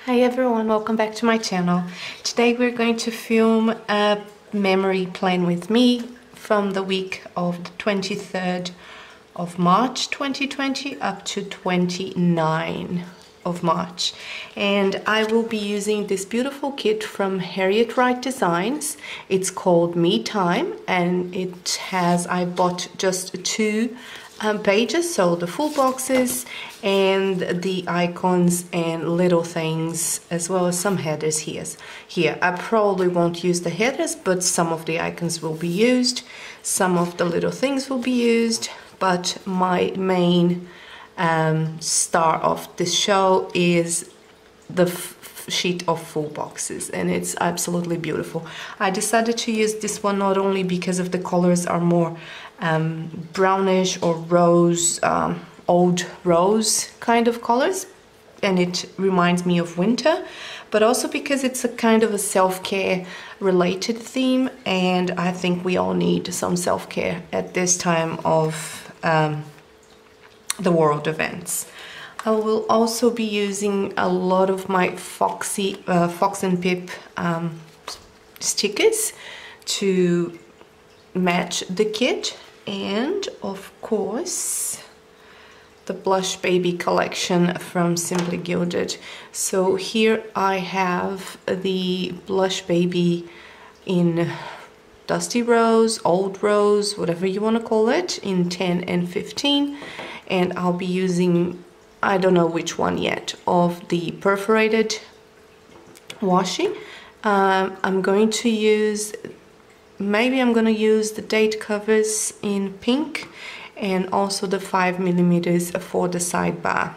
Hi everyone, welcome back to my channel. Today we're going to film a memory plan with me from the week of the 23rd of March 2020 up to 29 of March. And I will be using this beautiful kit from Harriet Wright Designs. It's called Me Time and I bought just two pages, so the full boxes and the icons and little things, as well as some headers here. I probably won't use the headers, but some of the icons will be used, some of the little things will be used, but my main star of this show is the sheet of full boxes, and it's absolutely beautiful. I decided to use this one not only because of the colors are more brownish or rose, old rose kind of colors, and it reminds me of winter, but also because it's a kind of a self-care related theme, and I think we all need some self-care at this time of the world events. I will also be using a lot of my Fox and Pip stickers to match the kit, and of course the Blush Baby collection from Simply Gilded. So here I have the Blush Baby in Dusty Rose, Old Rose, whatever you want to call it, in 10 and 15, and I'll be using, I don't know which one yet, of the perforated washi. I'm going to use the date covers in pink, and also the 5mm for the sidebar.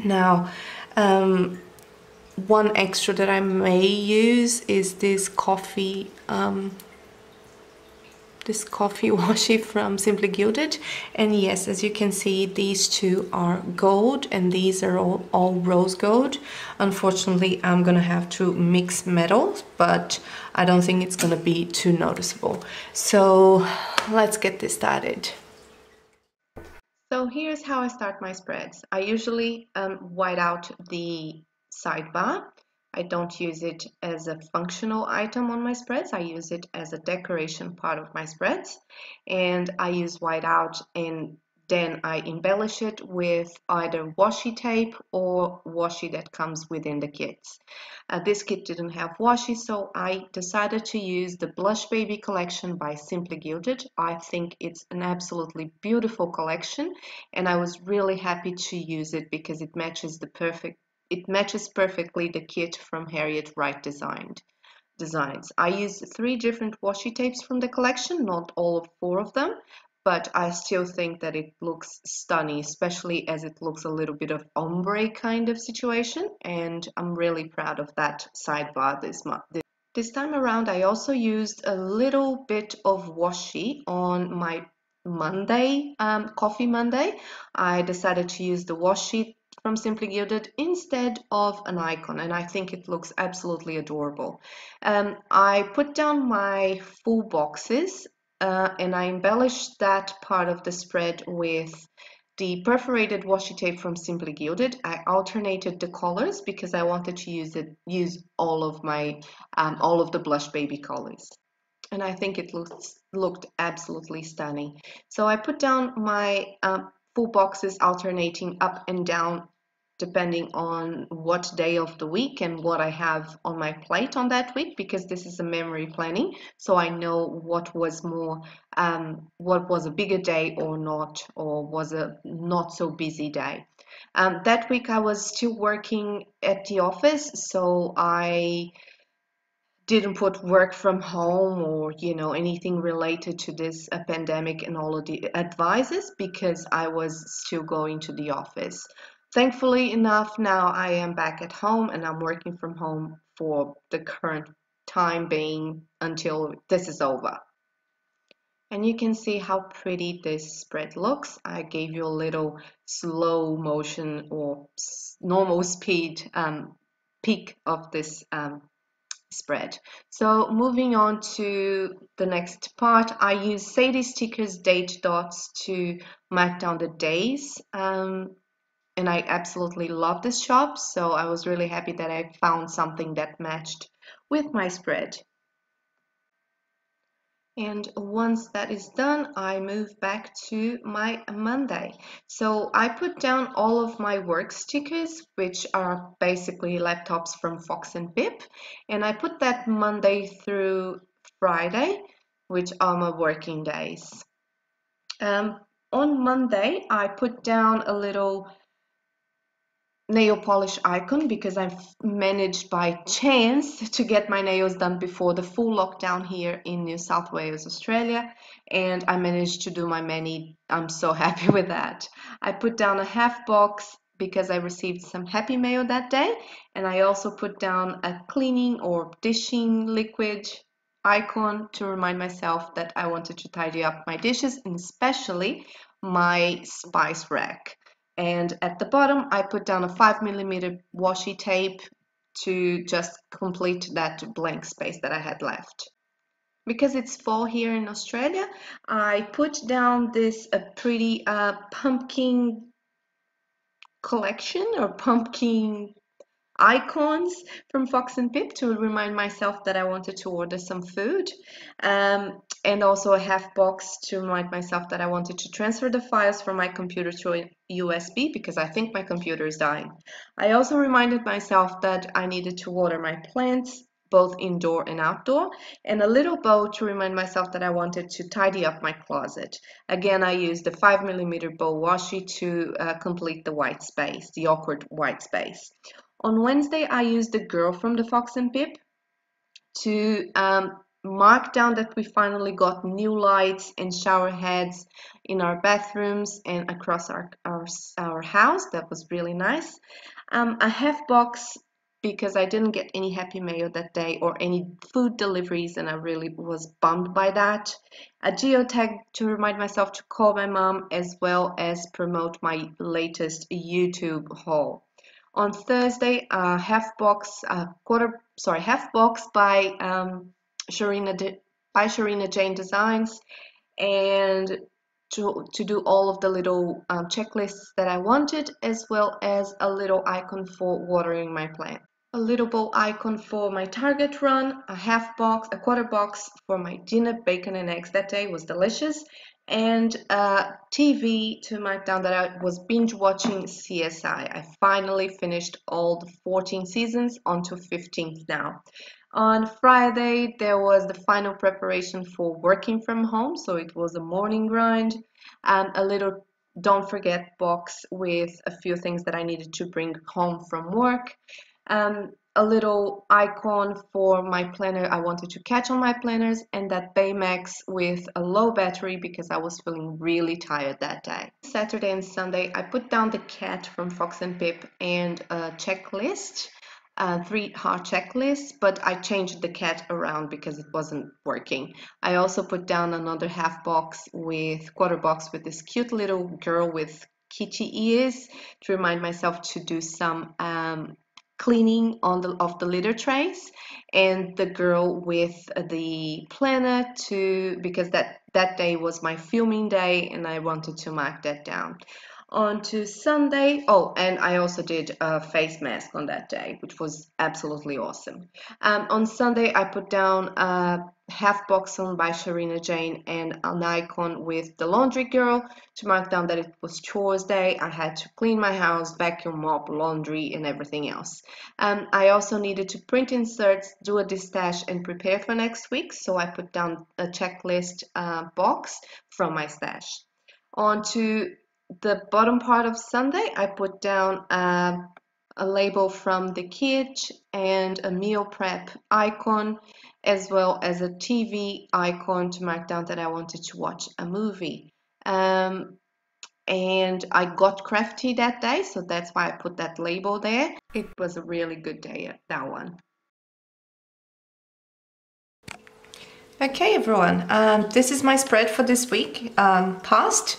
Now, one extra that I may use is this coffee washi from Simply Gilded, and yes, as you can see, these two are gold and these are all rose gold. Unfortunately, I'm gonna have to mix metals, but I don't think it's gonna be too noticeable. So let's get this started. So here's how I start my spreads. I usually white out the sidebar. I don't use it as a functional item on my spreads. I use it as a decoration part of my spreads. And I use white out, and then I embellish it with either washi tape or washi that comes within the kits. This kit didn't have washi, so I decided to use the Blush Baby collection by Simply Gilded. I think it's an absolutely beautiful collection, and I was really happy to use it because it matches perfectly the kit from Harriet Wright Designs. I used 3 different washi tapes from the collection, not all of 4 of them, but I still think that it looks stunning, especially as it looks a little bit of ombre kind of situation, and I'm really proud of that sidebar this time around. I also used a little bit of washi on my Monday, Coffee Monday. I decided to use the washi from Simply Gilded instead of an icon, and I think it looks absolutely adorable. I put down my full boxes and I embellished that part of the spread with the perforated washi tape from Simply Gilded. I alternated the colors because I wanted to use all of the Blush Baby colors, and I think it looked absolutely stunning. So I put down my full boxes alternating up and down depending on what day of the week and what I have on my plate on that week, because this is a memory planning, so I know what was a bigger day or not, or was a not so busy day. That week I was still working at the office, so I didn't put work from home or anything related to this pandemic and all of the advices, because I was still going to the office. Thankfully enough, now I am back at home and I'm working from home for the current time being until this is over. And you can see how pretty this spread looks. I gave you a little slow motion or normal speed peek of this spread. So moving on to the next part, I use Sadie stickers date dots to mark down the days and I absolutely love this shop, so I was really happy that I found something that matched with my spread. And once that is done, I move back to my Monday. So I put down all of my work stickers, which are basically laptops from Fox and Pip, and I put that Monday through Friday, which are my working days. On Monday, I put down a little nail polish icon because I've managed by chance to get my nails done before the full lockdown here in New South Wales, Australia, and I managed to do my mani. I'm so happy with that. I put down a half box because I received some happy mail that day, and I also put down a cleaning or dishing liquid icon to remind myself that I wanted to tidy up my dishes and especially my spice rack. And at the bottom I put down a 5mm washi tape to just complete that blank space that I had left. Because it's fall here in Australia, I put down this pretty pumpkin collection or pumpkin icons from Fox and Pip to remind myself that I wanted to order some food, and also a half box to remind myself that I wanted to transfer the files from my computer to a USB because I think my computer is dying. I also reminded myself that I needed to water my plants, both indoor and outdoor, and a little bow to remind myself that I wanted to tidy up my closet. Again, I used the 5mm bow washi to complete the white space, the awkward white space. On Wednesday, I used the girl from the Fox and Pip to mark down that we finally got new lights and shower heads in our bathrooms and across our house. That was really nice. A half box because I didn't get any happy mail that day or any food deliveries, and I really was bummed by that. A geotag to remind myself to call my mom as well as promote my latest YouTube haul. On Thursday, half box by Sharina Jane Designs, and to do all of the little checklists that I wanted, as well as a little icon for watering my plant. A little bowl icon for my Target run, a quarter box for my dinner, bacon and eggs that day was delicious, and a TV to mark down that I was binge watching CSI. I finally finished all the 14 seasons onto 15th now. On Friday, there was the final preparation for working from home, so it was a morning grind and a little don't forget box with a few things that I needed to bring home from work. A little icon for my planner I wanted to catch on my planners, and that Baymax with a low battery because I was feeling really tired that day. Saturday and Sunday I put down the cat from Fox and Pip and a checklist, 3 heart checklists, but I changed the cat around because it wasn't working. I also put down another quarter box with this cute little girl with kitty ears to remind myself to do some cleaning of the litter trays, and the girl with the planner because that day was my filming day and I wanted to mark that down. On to Sunday, and I also did a face mask on that day, which was absolutely awesome. On Sunday, I put down a half box on by Sharina Jane and an icon with the laundry girl to mark down that it was chores day. I had to clean my house, vacuum, mop, laundry, and everything else. I also needed to print inserts, do a distash, and prepare for next week, so I put down a checklist box from my stash. On to the bottom part of Sunday, I put down a label from the kids and a meal prep icon, as well as a TV icon to mark down that I wanted to watch a movie. And I got crafty that day, so that's why I put that label there. It was a really good day, that one. Okay, everyone, this is my spread for this week past,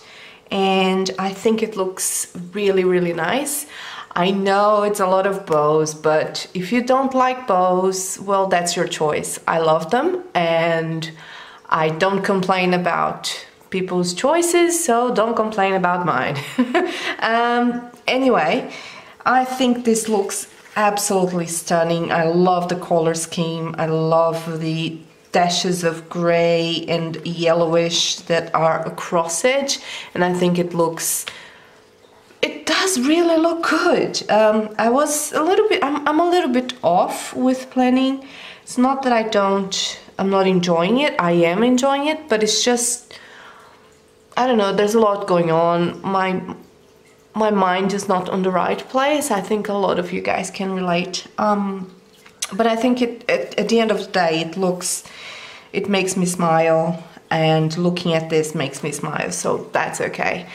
and I think it looks really, really nice. I know it's a lot of bows, but if you don't like bows, well, that's your choice. I love them, and I don't complain about people's choices, so don't complain about mine. Anyway, I think this looks absolutely stunning. I love the color scheme. I love the dashes of gray and yellowish that are across it, and I think it does really look good. I'm a little bit off with planning. It's not that I'm not enjoying it. I am enjoying it, but it's just, I don't know, there's a lot going on. My mind is not on the right place. I think a lot of you guys can relate. But I think at the end of the day, it makes me smile, and looking at this makes me smile, so that's okay.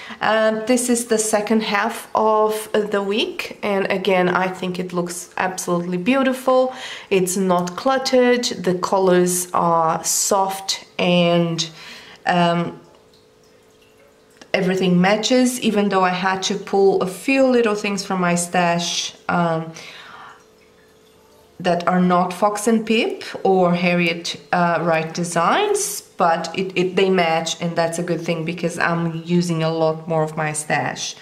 This is the second half of the week, and again, I think it looks absolutely beautiful. It's not cluttered, the colors are soft, and everything matches, even though I had to pull a few little things from my stash that are not Fox and Pip or Harriet Wright designs, but they match, and that's a good thing because I'm using a lot more of my stash.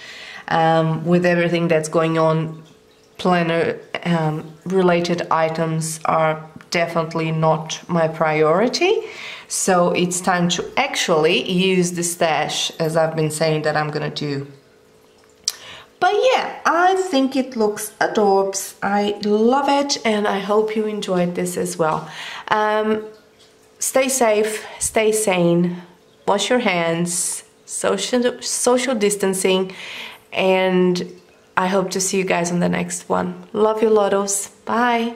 With everything that's going on, planner related items are definitely not my priority, so it's time to actually use the stash, as I've been saying that I'm gonna do. But yeah, I think it looks adorbs. I love it, and I hope you enjoyed this as well. Stay safe, stay sane, wash your hands, social distancing, and I hope to see you guys on the next one. Love you, Lottles. Bye.